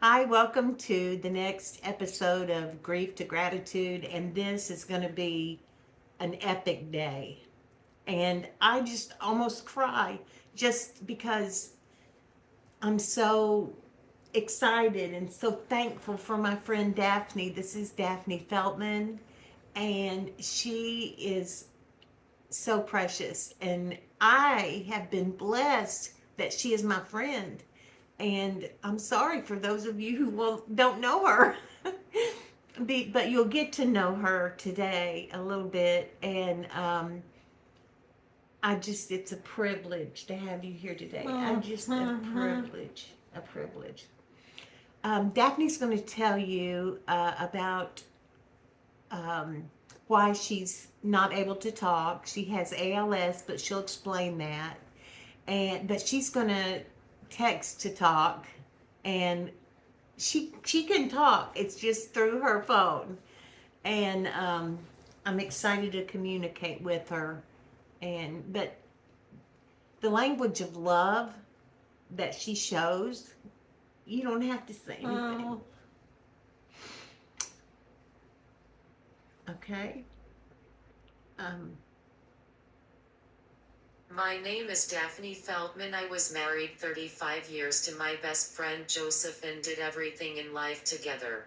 Hi, welcome to the next episode of Grief to Gratitude, and this is going to be an epic day. And I just almost cry just because I'm so excited and so thankful for my friend Daphne. This is Daphne Feltman, and she is so precious. And I have been blessed that she is my friend. And I'm sorry for those of you who don't know her. But you'll get to know her today a little bit. And it's a privilege to have you here today. A privilege, a privilege. Daphne's going to tell you about um, why she's not able to talk. She has ALS, but she'll explain that. But she's going to text to talk, and she can talk. It's just through her phone, and I'm excited to communicate with her. But the language of love that she shows, you don't have to say anything. Okay. Um, My name is Daphne Feldman. I was married 35 years to my best friend Joseph and did everything in life together.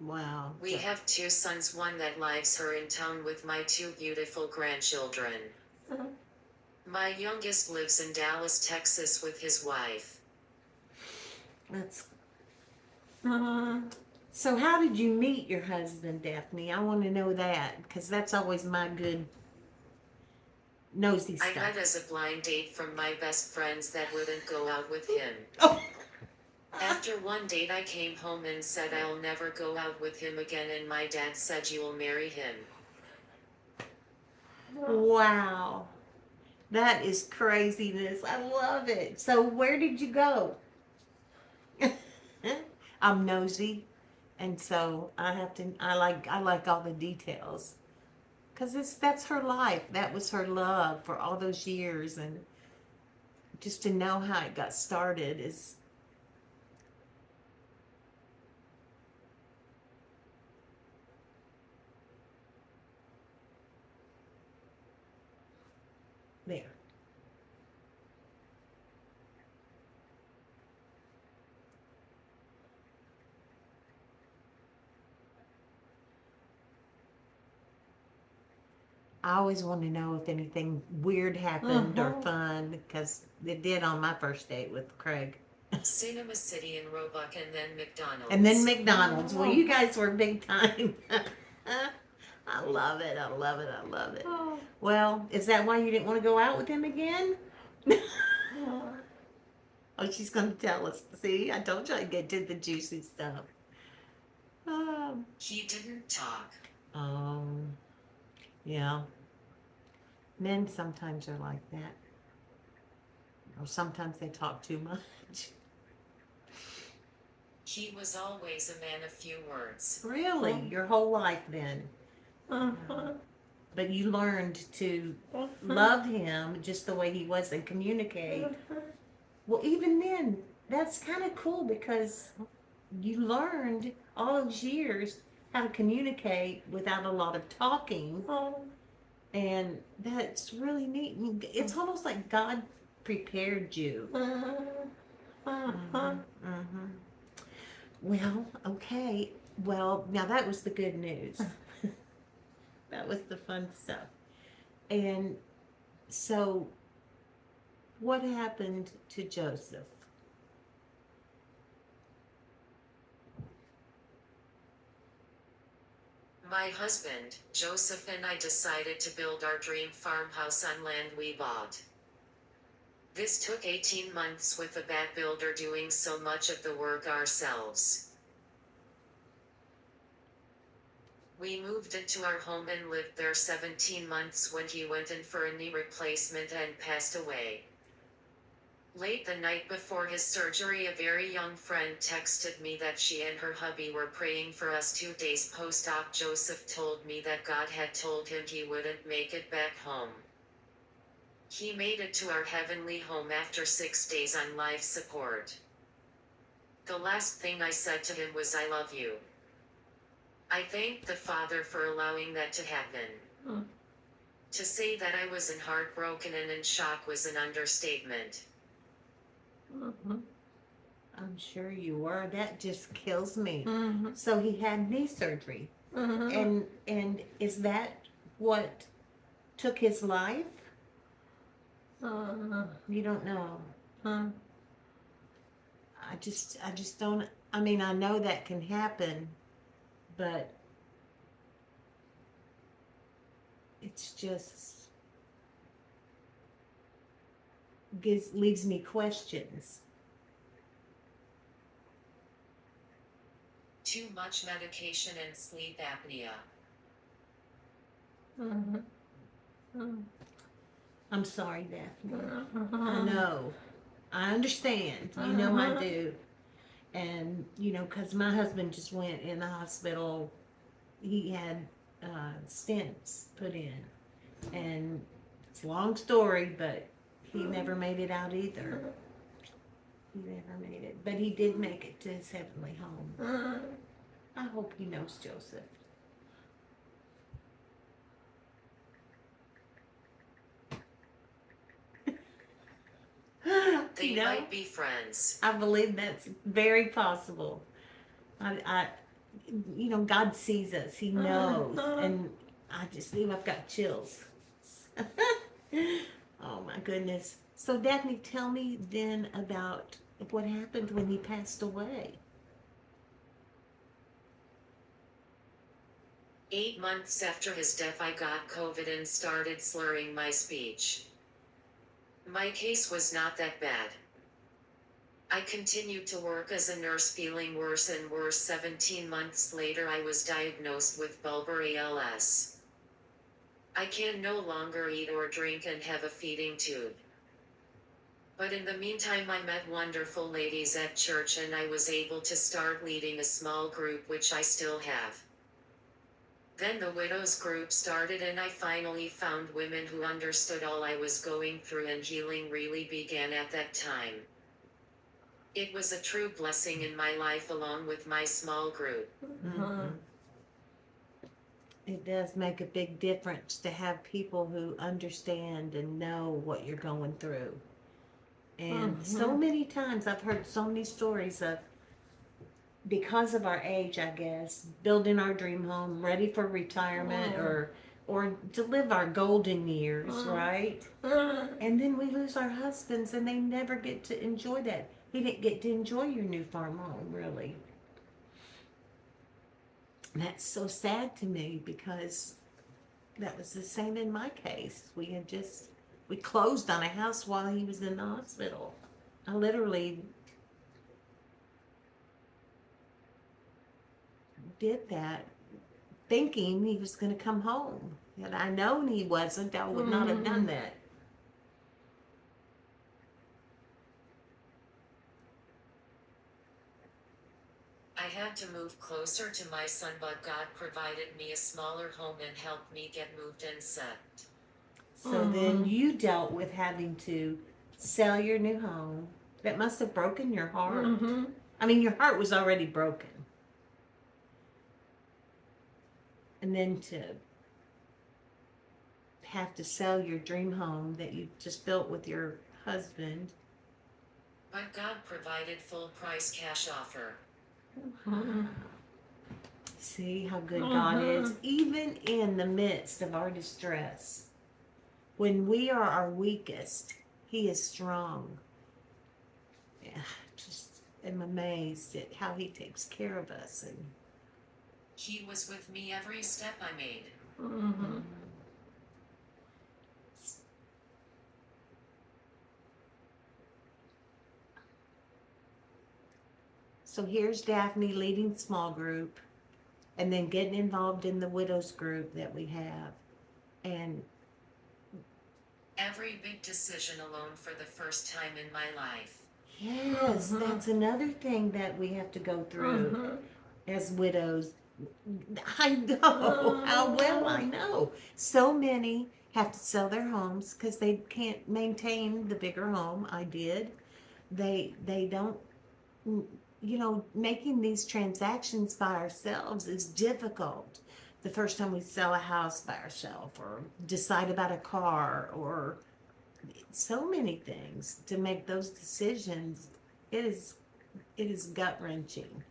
wow. We have two sons, one that lives here in town with my two beautiful grandchildren. My youngest lives in Dallas, Texas with his wife. That's. So, how did you meet your husband, Daphne? I want to know that because that's always my good nosy I stuff. met as a blind date from my best friends that wouldn't go out with him. Oh. After one date, I came home and said I'll never go out with him again, and my dad said you'll marry him. Wow. That is craziness. I love it. So, where did you go? I'm nosy, and so I have to. I like all the details because that's her life. That was her love for all those years, and just to know how it got started is there. I always want to know if anything weird happened or fun because it did on my first date with Craig. Cinema City in Roebuck and then McDonald's. And then McDonald's. Well, you guys were big time. I love it. I love it. I love it. Well, is that why you didn't want to go out with him again? Oh, she's going to tell us. See, I told you I'd get to the juicy stuff. He didn't talk. Um, yeah. Men sometimes are like that. Or sometimes they talk too much. He was always a man of few words. Really? Your whole life then? But you learned to love him just the way he was and communicate. Well, even then, that's kind of cool because you learned all those years how to communicate without a lot of talking. And that's really neat. It's almost like God prepared you. Hmm. Well, okay. Well, now that was the good news. That was the fun stuff. And so, what happened to Joseph? My husband, Joseph, and I decided to build our dream farmhouse on land we bought. This took 18 months with a bad builder doing so much of the work ourselves. We moved into our home and lived there 17 months when he went in for a knee replacement and passed away. Late the night before his surgery, a very young friend texted me that she and her hubby were praying for us 2 days post-op. Joseph told me that God had told him he wouldn't make it back home. He made it to our heavenly home after 6 days on life support. The last thing I said to him was, "I love you." I thanked the Father for allowing that to happen. Mm. To say that I was heartbroken and in shock was an understatement. Mhm. I'm sure you were. That just kills me. So he had knee surgery, and is that what took his life? You don't know. I just don't. I mean, I know that can happen, but it's just leaves me questions. Too much medication and sleep apnea. I'm sorry, Daphne. I know. I understand. You know I do. And, because my husband just went in the hospital, he had stents put in. And it's a long story, but he never made it out either. He never made it. But he did make it to his heavenly home. I hope he knows Joseph. They might be friends. I believe that's very possible. I God sees us. He knows, and I've got chills. Oh my goodness. So Daphne, tell me then about what happened when he passed away. 8 months after his death, I got COVID and started slurring my speech. My case was not that bad. I continued to work as a nurse, feeling worse and worse. 17 months later, I was diagnosed with bulbar ALS. I can no longer eat or drink and have a feeding tube. But in the meantime, I met wonderful ladies at church and I was able to start leading a small group, which I still have. Then the widows group started and I finally found women who understood all I was going through, and healing really began at that time. It was a true blessing in my life along with my small group. It does make a big difference to have people who understand and know what you're going through. And so many times I've heard so many stories of, because of our age, I guess, building our dream home, ready for retirement, or to live our golden years, right? And then we lose our husbands and they never get to enjoy that. He didn't get to enjoy your new farm home, really. That's so sad to me, because that was the same in my case. We closed on a house while he was in the hospital. I literally did that thinking he was going to come home. Had I known he wasn't, I would not have done that. I had to move closer to my son, but God provided me a smaller home and helped me get moved and set. So then you dealt with having to sell your new home. That must have broken your heart. I mean, your heart was already broken. And then to have to sell your dream home that you just built with your husband. But God provided full price cash offer. See how good God is, even in the midst of our distress. When we are our weakest, He is strong. Yeah, just am amazed at how He takes care of us. And He was with me every step I made. So here's Daphne leading small group, and then getting involved in the widows group that we have. And every big decision alone for the first time in my life. Yes, that's another thing that we have to go through as widows. I know how well I know. So many have to sell their homes because they can't maintain the bigger home. I did. They don't making these transactions by ourselves is difficult. The first time we sell a house by ourselves or decide about a car or so many things to make those decisions, it is it is gut wrenching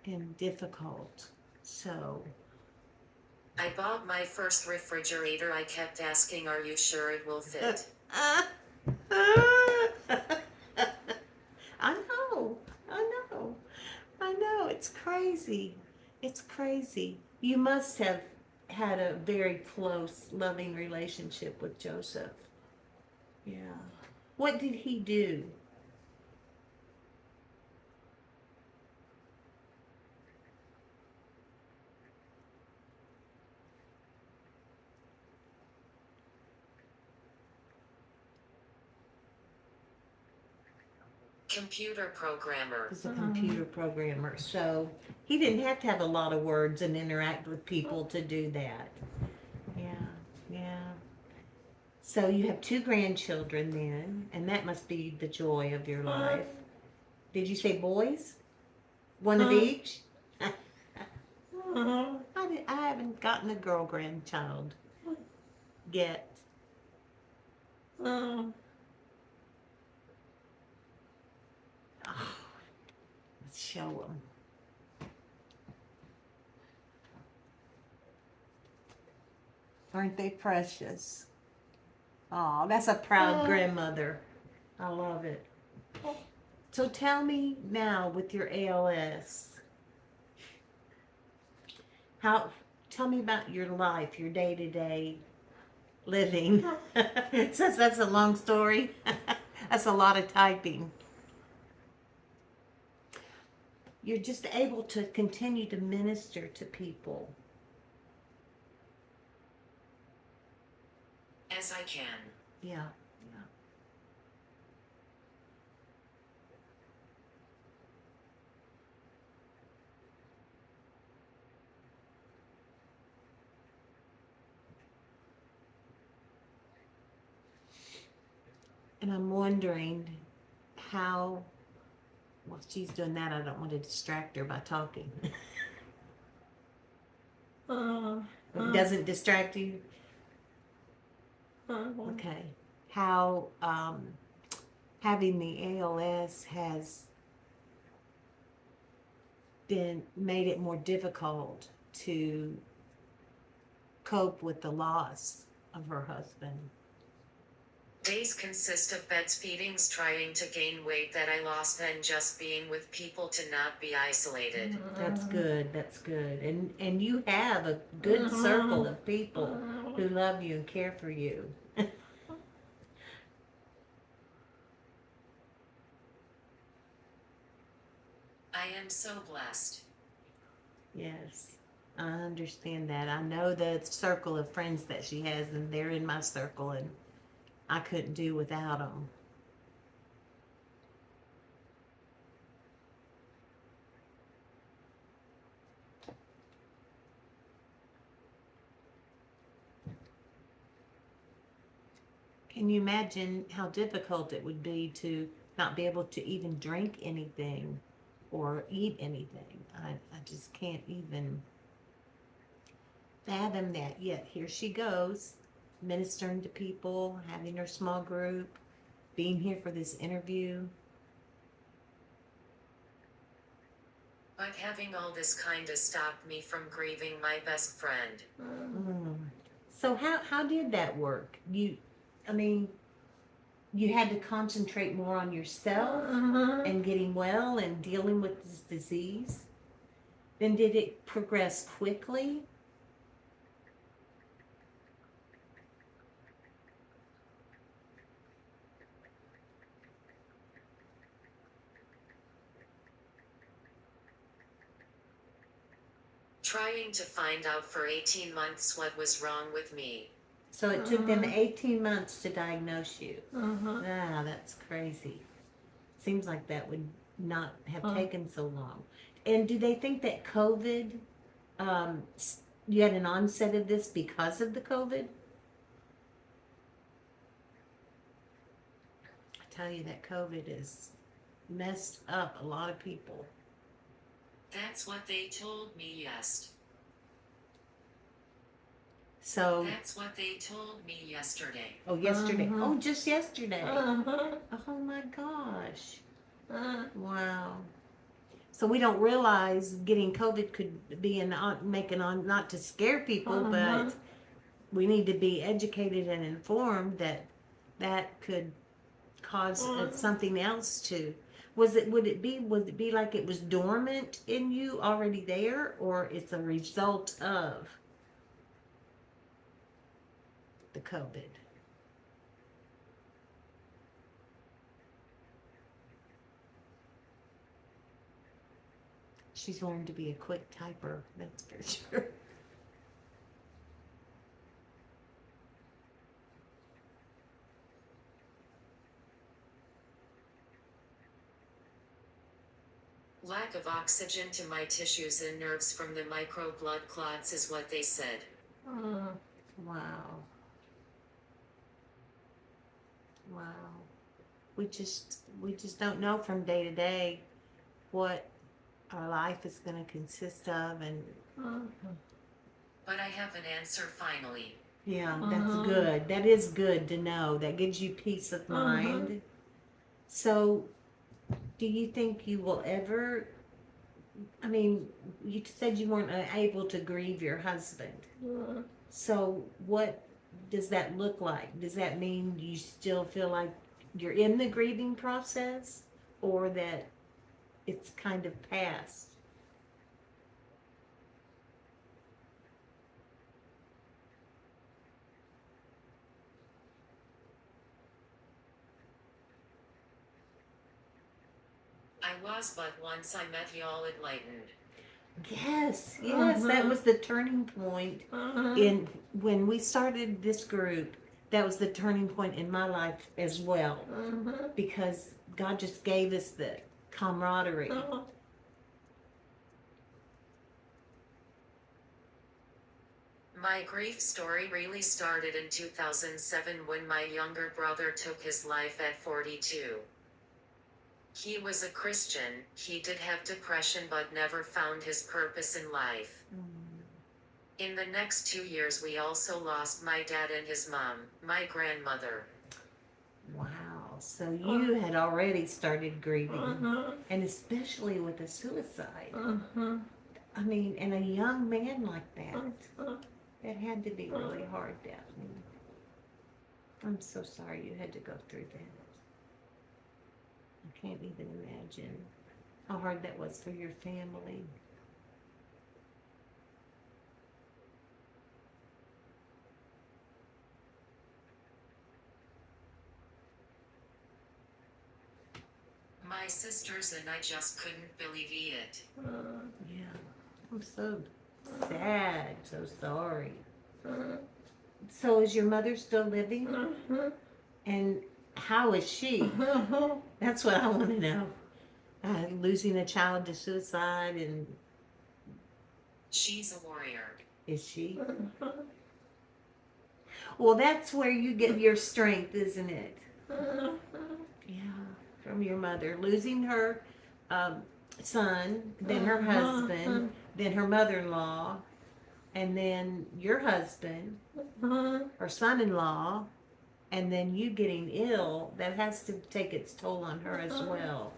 and difficult. So, I bought my first refrigerator. I kept asking, "Are you sure it will uh, fit?" uh, I know, I know, I know. It's crazy. It's crazy. You must have had a very close, loving relationship with Joseph. Yeah. What did he do? Computer programmer. He's a computer programmer, so he didn't have to have a lot of words and interact with people to do that. Yeah, yeah. So you have two grandchildren then, and that must be the joy of your life. Did you say boys? One of each? I haven't gotten a girl grandchild yet. Oh, let's show them. Aren't they precious? Oh, that's a proud grandmother. I love it. So tell me now with your ALS, how tell me about your life, your day-to-day living. Since that's a long story. That's a lot of typing. You're just able to continue to minister to people. As I can. Yeah, yeah. And I'm wondering how, while she's doing that, I don't want to distract her by talking. It doesn't distract you? Okay. How having the ALS has been made it more difficult to cope with the loss of her husband. Days consist of beds feedings, trying to gain weight that I lost, and just being with people to not be isolated. That's good. That's good. And you have a good circle of people who love you and care for you. I am so blessed. Yes. I understand that. I know the circle of friends that she has, and they're in my circle, and I couldn't do without them. Can you imagine how difficult it would be to not be able to even drink anything or eat anything? I just can't even fathom that. Yet here she goes, ministering to people, having her small group, being here for this interview. But having all this kinda stopped me from grieving my best friend. Mm. So how did that work? I mean, you had to concentrate more on yourself and getting well and dealing with this disease. Then did it progress quickly? Trying to find out for 18 months what was wrong with me. So it took them 18 months to diagnose you. Ah, that's crazy. Seems like that would not have taken so long. And do they think that COVID, um, you had an onset of this because of the COVID? I tell you that COVID is messed up a lot of people. That's what they told me, yes. So, That's what they told me yesterday. oh, yesterday. Uh-huh. Oh, just yesterday. Uh-huh. Oh my gosh. Uh, Wow. So we don't realize getting COVID could be making on, not to scare people, Uh-huh. but we need to be educated and informed that that could cause something else to. Would it be like it was dormant in you already there, or it's a result of the COVID? She's learned to be a quick typer, that's for sure. Lack of oxygen to my tissues and nerves from the micro blood clots is what they said. Wow. Wow. We just don't know from day to day what our life is going to consist of, and But I have an answer finally. yeah, that's good. That is good to know. That gives you peace of mind. So, do you think you will ever, I mean, you said you weren't able to grieve your husband. So, what does that look like? Does that mean you still feel like you're in the grieving process, or that it's kind of past? I was, but once I met y'all enlightened. Yes, yes, that was the turning point in when we started this group. That was the turning point in my life as well, because God just gave us the camaraderie. My grief story really started in 2007 when my younger brother took his life at 42. He was a Christian, he did have depression but never found his purpose in life. In the next 2 years, we also lost my dad and his mom, my grandmother. Wow, so you had already started grieving, and especially with a suicide. I mean, and a young man like that. That had to be really hard, Daphne. I'm so sorry you had to go through that. I can't even imagine how hard that was for your family. My sisters and I just couldn't believe it. Yeah, I'm so sad, so sorry. So is your mother still living? And how is she? That's what I want to know. Losing a child to suicide, and She's a warrior. is she? Well, that's where you get your strength, isn't it? Yeah, from your mother. Losing her um, son, then her husband, then her mother-in-law, and then your husband, her son-in-law, and then you getting ill. That has to take its toll on her as well.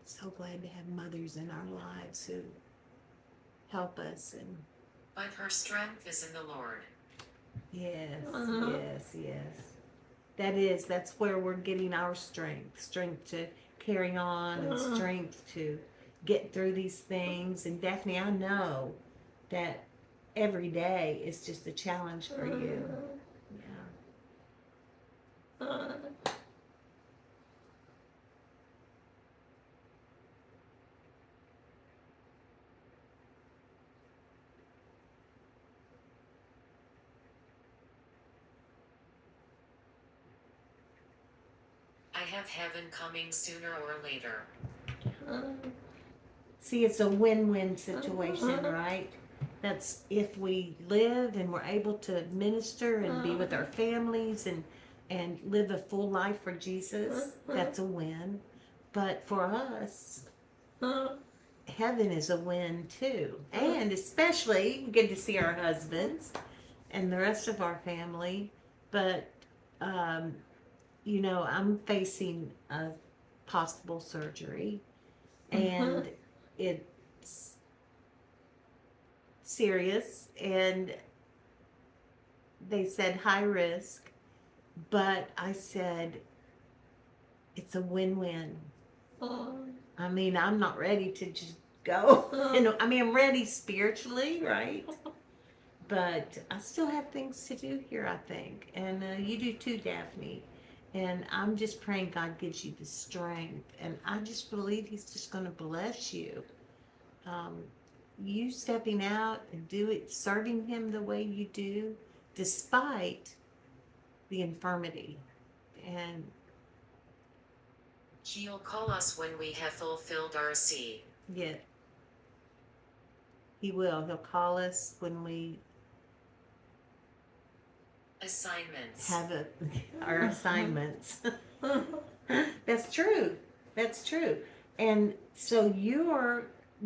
So glad to have mothers in our lives who help us. And But her strength is in the Lord. yes, yes. That's where we're getting our strength to carry on, and strength to get through these things. And Daphne, I know that every day is just a challenge for you. Yeah. I have heaven coming sooner or later. See, it's a win-win situation, right? That's if we live and we're able to minister and be with our families and live a full life for Jesus, that's a win. But for us, heaven is a win too. And especially we get to see our husbands and the rest of our family. But um, I'm facing a possible surgery, and it's serious, and they said high risk, but I said it's a win-win. I mean, I'm not ready to just go. I mean, I'm ready spiritually, right? But I still have things to do here, I think. And you do too, Daphne. And I'm just praying God gives you the strength. And I just believe He's just going to bless you. Um, you stepping out and serving Him the way you do, despite the infirmity. And He'll call us when we have fulfilled our C. yet, He will. He'll call us when we Assignments. have our assignments. That's true. That's true. And so you're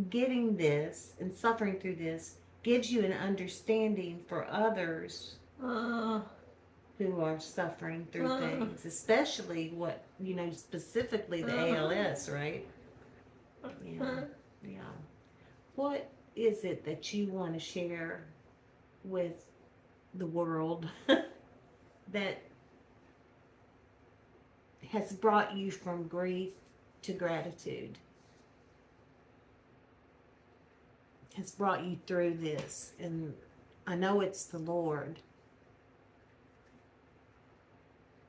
getting this and suffering through this gives you an understanding for others who are suffering through things, especially specifically the ALS, right? Yeah. Yeah. What is it that you want to share with the world that has brought you from grief to gratitude, has brought you through this? And I know it's the Lord,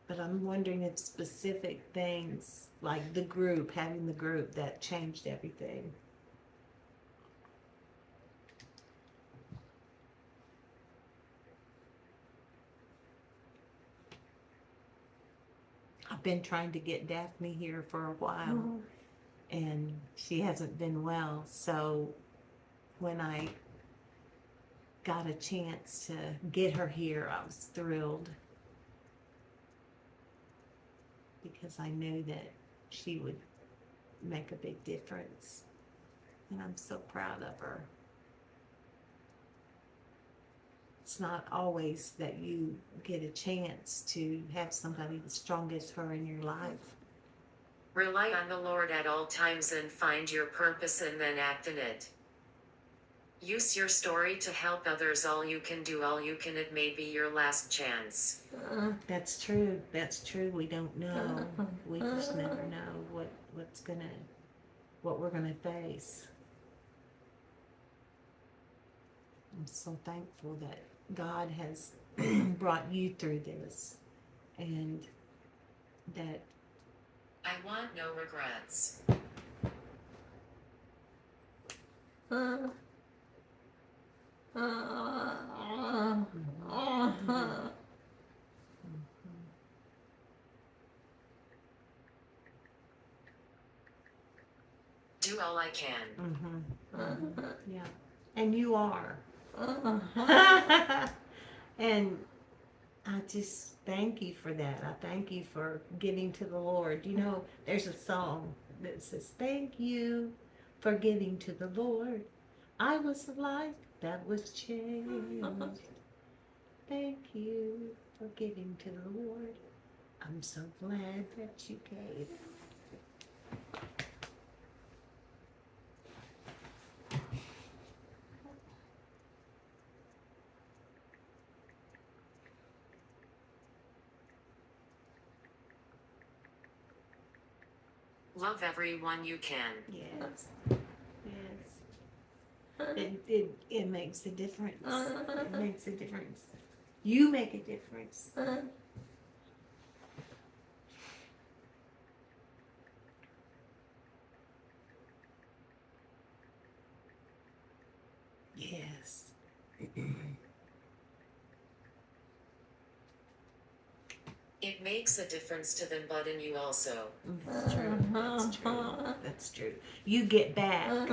but I'm wondering if specific things like having the group that changed everything. I've been trying to get Daphne here for a while, and she hasn't been well. So when I got a chance to get her here, I was thrilled because I knew that she would make a big difference. And I'm so proud of her. It's not always that you get a chance to have somebody as strong as her in your life. Rely on the Lord at all times and find your purpose and then act in it. Use your story to help others. All you can do, all you can. It may be your last chance. That's true. That's true. We don't know. We just never know what we're gonna face. I'm so thankful that God has brought you through this, and that I want no regrets. Do all I can. Yeah, and you are. And I just thank you for that. I thank you for giving to the Lord. There's a song that says, "Thank you for giving to the Lord. I was a life that was changed. Thank you for giving to the Lord. I'm so glad that you gave." Love everyone you can. Yes. Yes. It makes a difference. It makes a difference. You make a difference. Yes. It makes a difference to them, but in you also. That's true. That's true. That's true. You get back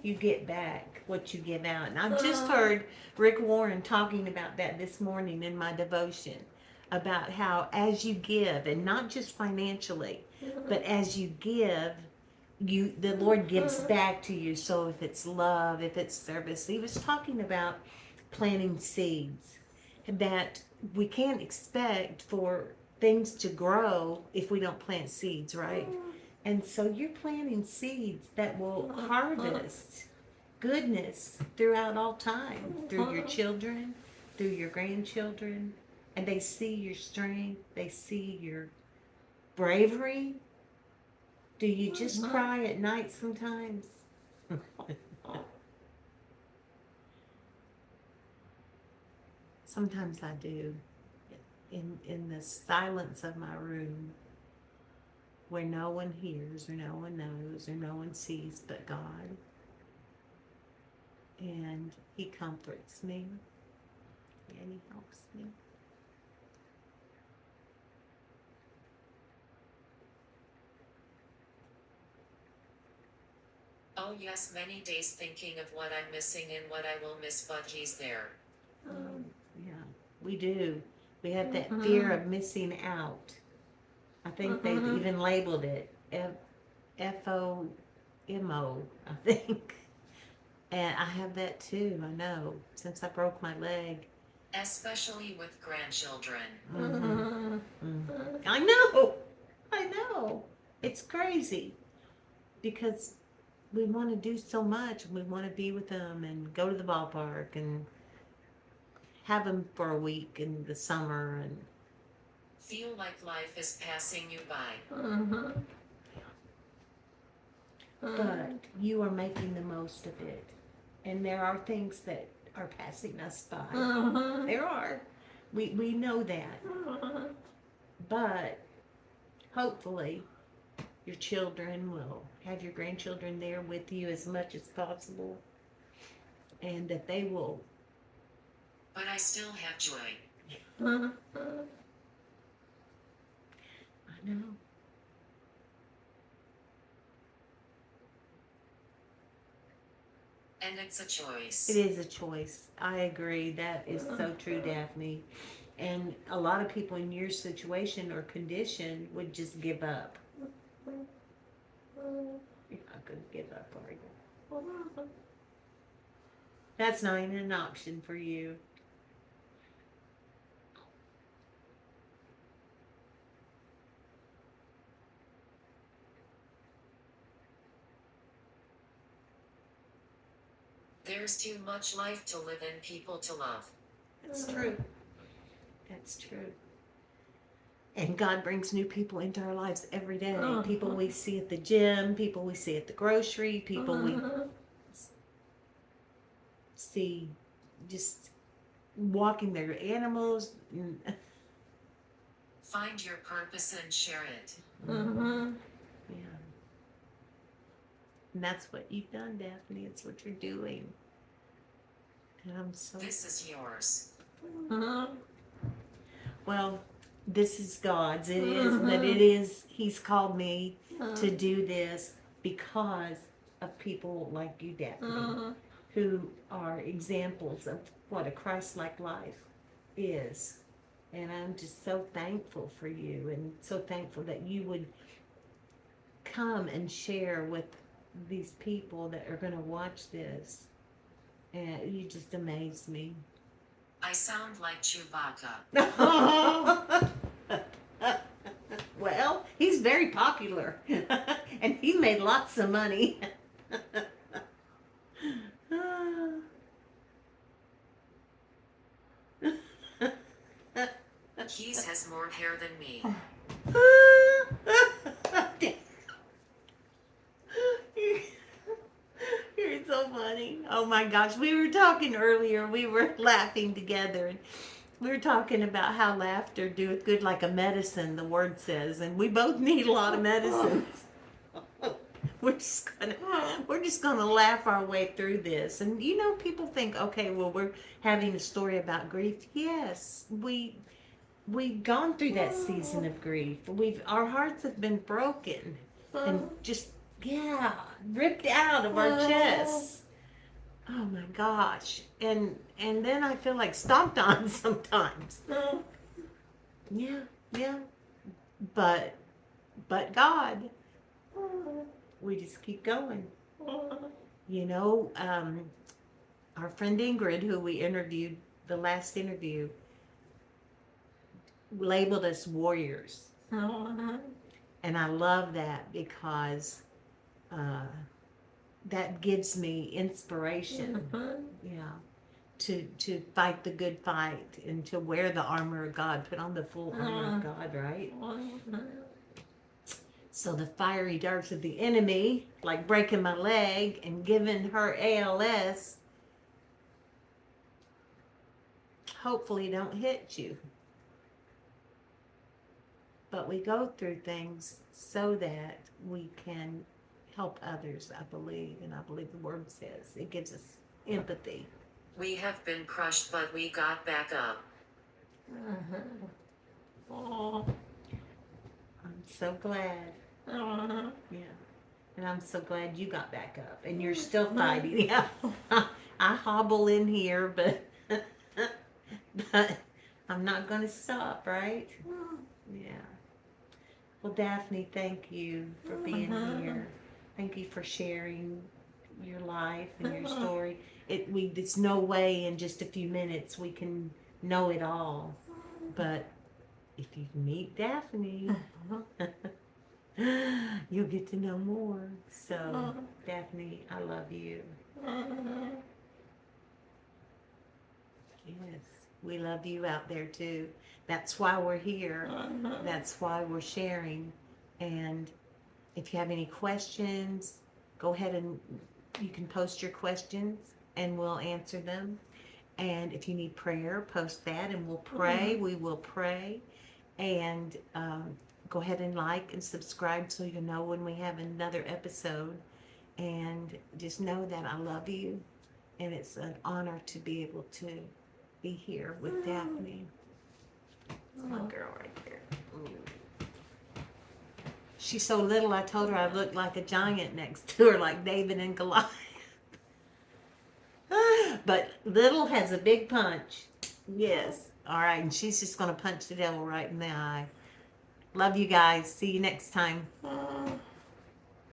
you get back what you give out. And I've just heard Rick Warren talking about that this morning in my devotion, about how as you give, and not just financially, but as you give, the Lord gives back to you. So if it's love, if it's service, he was talking about planting seeds, that we can't expect for things to grow if we don't plant seeds, right? And so you're planting seeds that will harvest goodness throughout all time, through your children, through your grandchildren, and they see your strength, they see your bravery. Do you just cry at night sometimes? Sometimes I do. In the silence of my room, where no one hears or no one knows or no one sees but God. And he comforts me and he helps me. Oh yes, many days thinking of what I'm missing and what I will miss, but he's there. Yeah, we do. We have that fear of missing out. I think they've even labeled it FOMO, I think. And I have that too, I know, since I broke my leg. Especially with grandchildren. I know. I know. It's crazy because we want to do so much. We want to be with them and go to the ballpark and have them for a week in the summer and Feel like life is passing you by. but you are making the most of it. And there are things that are passing us by. There are. We know that. But hopefully your children will have your grandchildren there with you as much as possible. And that they will. But I still have joy. I know. And it's a choice. It is a choice. I agree. That is so true, Daphne. And a lot of people in your situation or condition would just give up. You're not going to give up, are you? That's not even an option for you. There's too much life to live and people to love. That's true. That's true. And God brings new people into our lives every day. People we see at the gym, people we see at the grocery, people we see just walking their animals. Find your purpose and share it. Yeah. And that's what you've done, Daphne. It's what you're doing. And I'm so... This is yours. Well, this is God's. It is, but it is, he's called me to do this because of people like you, Daphne, who are examples of what a Christ-like life is. And I'm just so thankful for you and so thankful that you would come and share with these people that are going to watch this. And you just amaze me. I sound like Chewbacca. Well, he's very popular. And he made lots of money. Keys has more hair than me. You're so funny. Oh my gosh. We were talking earlier. We were laughing together. And we were talking about how laughter doeth good like a medicine, the word says. And we both need a lot of medicines. We're just gonna laugh our way through this. And you know, people think, okay, well, we're having a story about grief. Yes, we've gone through that season of grief. Our hearts have been broken, and just Yeah, ripped out of our chests. Oh my gosh. And then I feel like stomped on sometimes. Yeah, yeah. But God, we just keep going. You know, our friend Ingrid, who we interviewed the last interview, labeled us warriors. And I love that because uh, that gives me inspiration. Yeah. To fight the good fight and to wear the armor of God, put on the full armor of God, right? So the fiery darts of the enemy, like breaking my leg and giving her ALS, hopefully don't hit you. But we go through things so that we can help others, I believe. And I believe the word says it gives us empathy. We have been crushed, but we got back up. I'm so glad. Yeah. And I'm so glad you got back up and you're still fighting. Yeah. I hobble in here, but but I'm not going to stop, right? Yeah. Well, Daphne, thank you for being here. Thank you for sharing your life and your story. It's no way in just a few minutes we can know it all. But if you meet Daphne, you'll get to know more. So, Daphne, I love you. Yes, we love you out there too. That's why we're here. That's why we're sharing. And if you have any questions, go ahead and you can post your questions and we'll answer them. And if you need prayer, post that and we'll pray. We will pray. And go ahead and like and subscribe so you know when we have another episode. And just know that I love you. And it's an honor to be able to be here with Daphne. That's my girl right there. She's so little, I told her I looked like a giant next to her, like David and Goliath. But little has a big punch. Yes. All right, and she's just going to punch the devil right in the eye. Love you guys. See you next time.